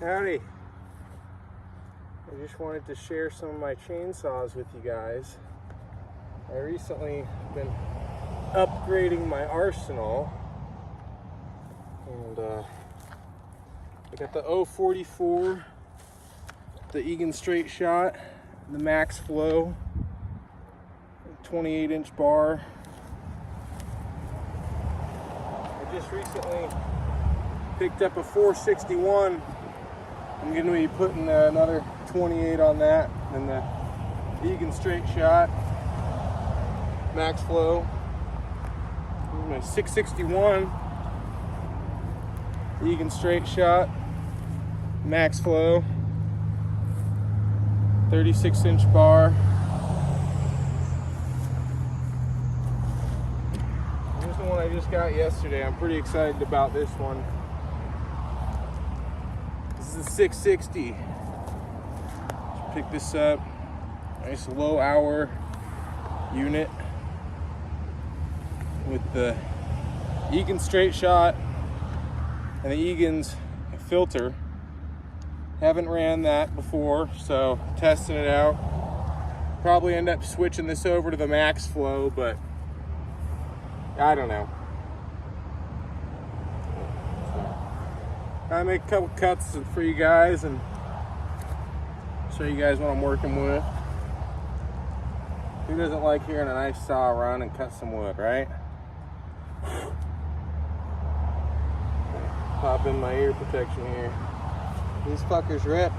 Howdy. I just wanted to share some of my chainsaws with you guys. I recently been upgrading my arsenal, and I got the 044, the Egan straight shot, the Maxflo 28-inch bar. I just recently picked up a 461. I'm going to be putting another 28 on that, and the Egan straight shot Maxflo. My 661 Egan straight shot Maxflo 36-inch bar. Here's the one I just got yesterday. I'm pretty excited about this one. This is a 660. Just pick this up. Nice low hour unit with the Egan straight shot and the Egan's filter. Haven't ran that before, so testing it out. Probably end up switching this over to the Maxflo, but I don't know. I make a couple cuts for you guys and show you guys what I'm working with. Who doesn't like hearing a nice saw run and cut some wood, right? Pop in my ear protection here. These fuckers rip.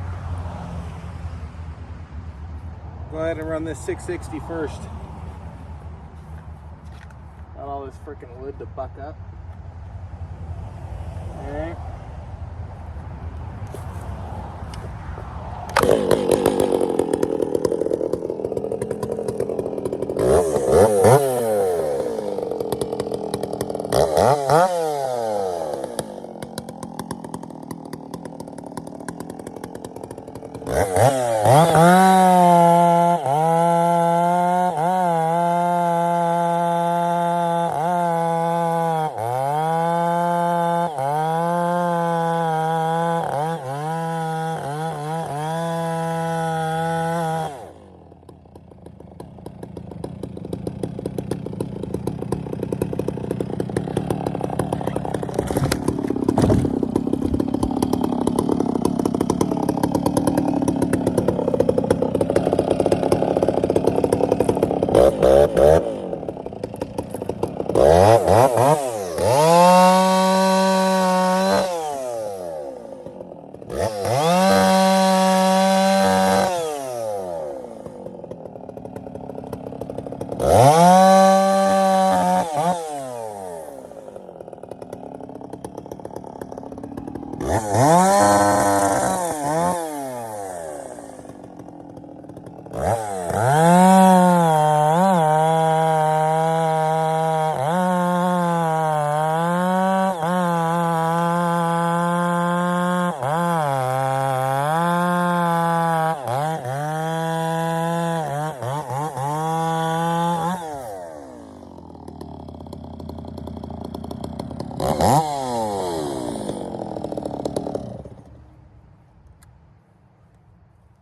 Go ahead and run this 660 first. Got all this freaking wood to buck up. Alright.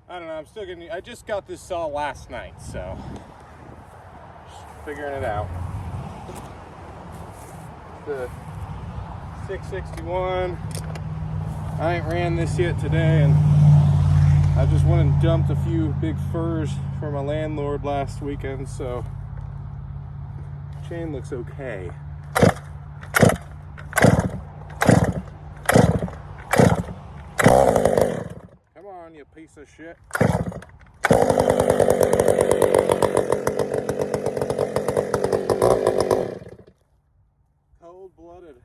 I don't know, I'm still getting, I just got this saw last night, so just figuring it out. The 661, I ain't ran this yet today, and I just went and dumped a few big furs for my landlord last weekend, so chain looks okay. Come on, you piece of shit. Cold-blooded.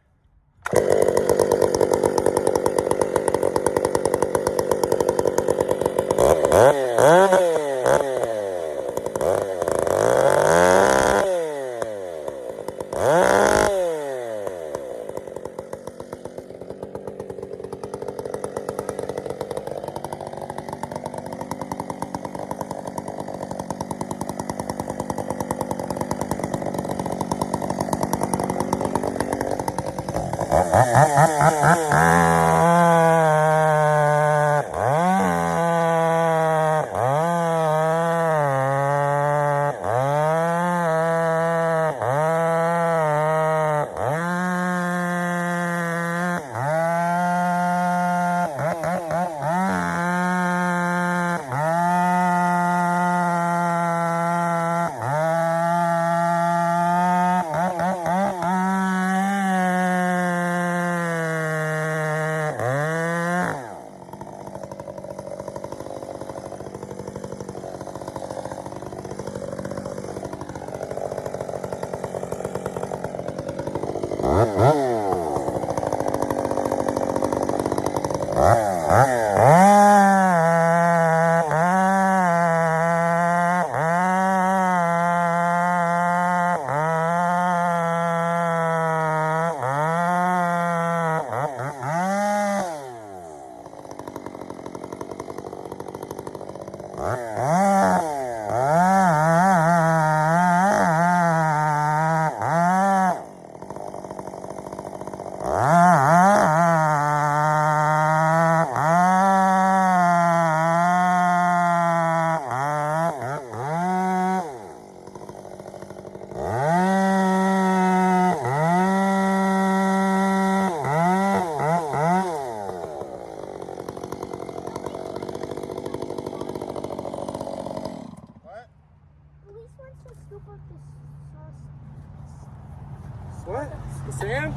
What? The sand?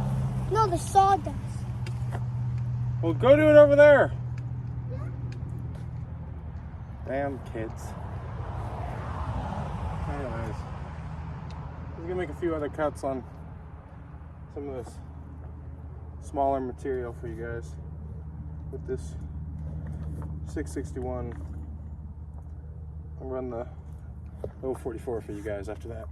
No, the sawdust. Well, go do it over there. Damn kids. Anyways, I'm gonna make a few other cuts on some of this smaller material for you guys with this 661. I'll run the 044 for you guys after that.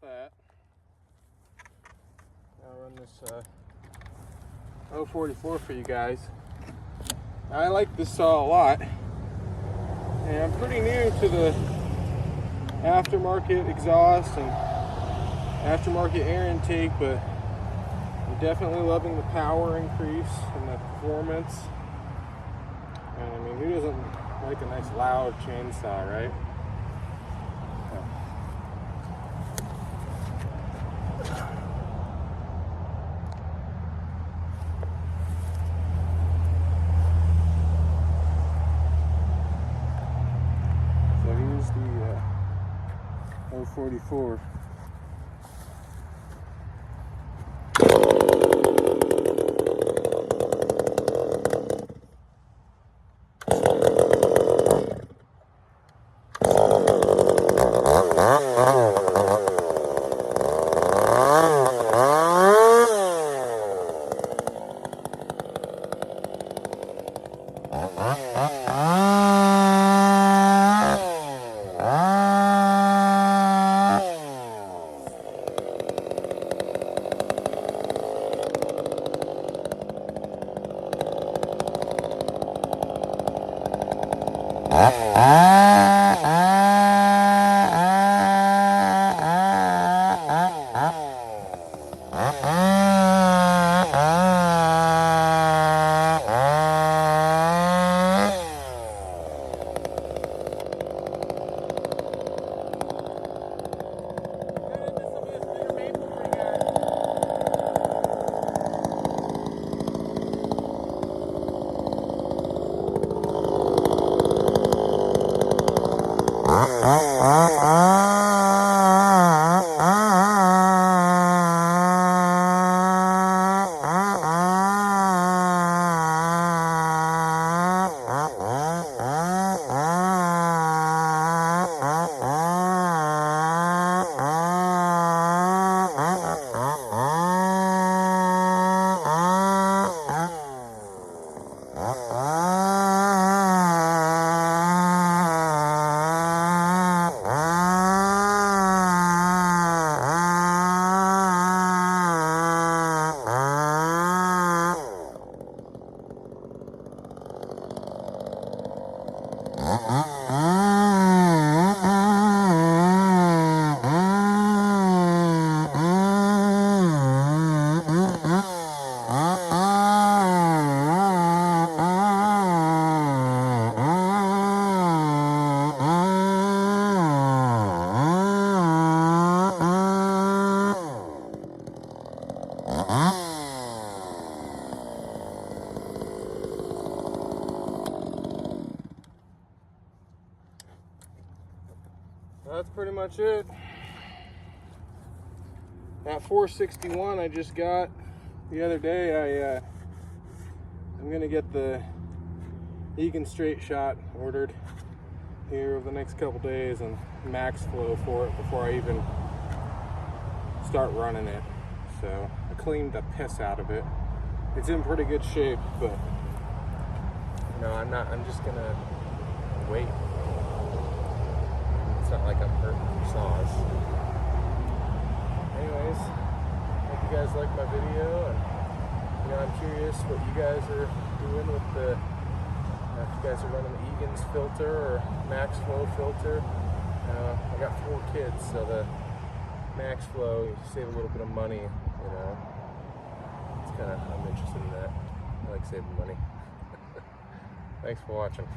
That. I'll run this 044 for you guys. I like this saw a lot, and I'm pretty new to the aftermarket exhaust and aftermarket air intake, but I'm definitely loving the power increase and the performance. And I mean, who doesn't like a nice loud chainsaw, right? So here's the 044. pretty much it. That 461 I just got the other day, I'm gonna get the Egan straight shot ordered here over the next couple days and Maxflo for it before I even start running it. So I cleaned the piss out of it. It's in pretty good shape, but I'm just gonna wait. It's not like I'm hurting for saws. Anyways, hope you guys like my video, and I'm curious what you guys are doing with the, if you guys are running the Egan's filter or Maxflo filter. I got 4 kids, so the Maxflo, you save a little bit of money, It's I'm interested in that. I like saving money. Thanks for watching.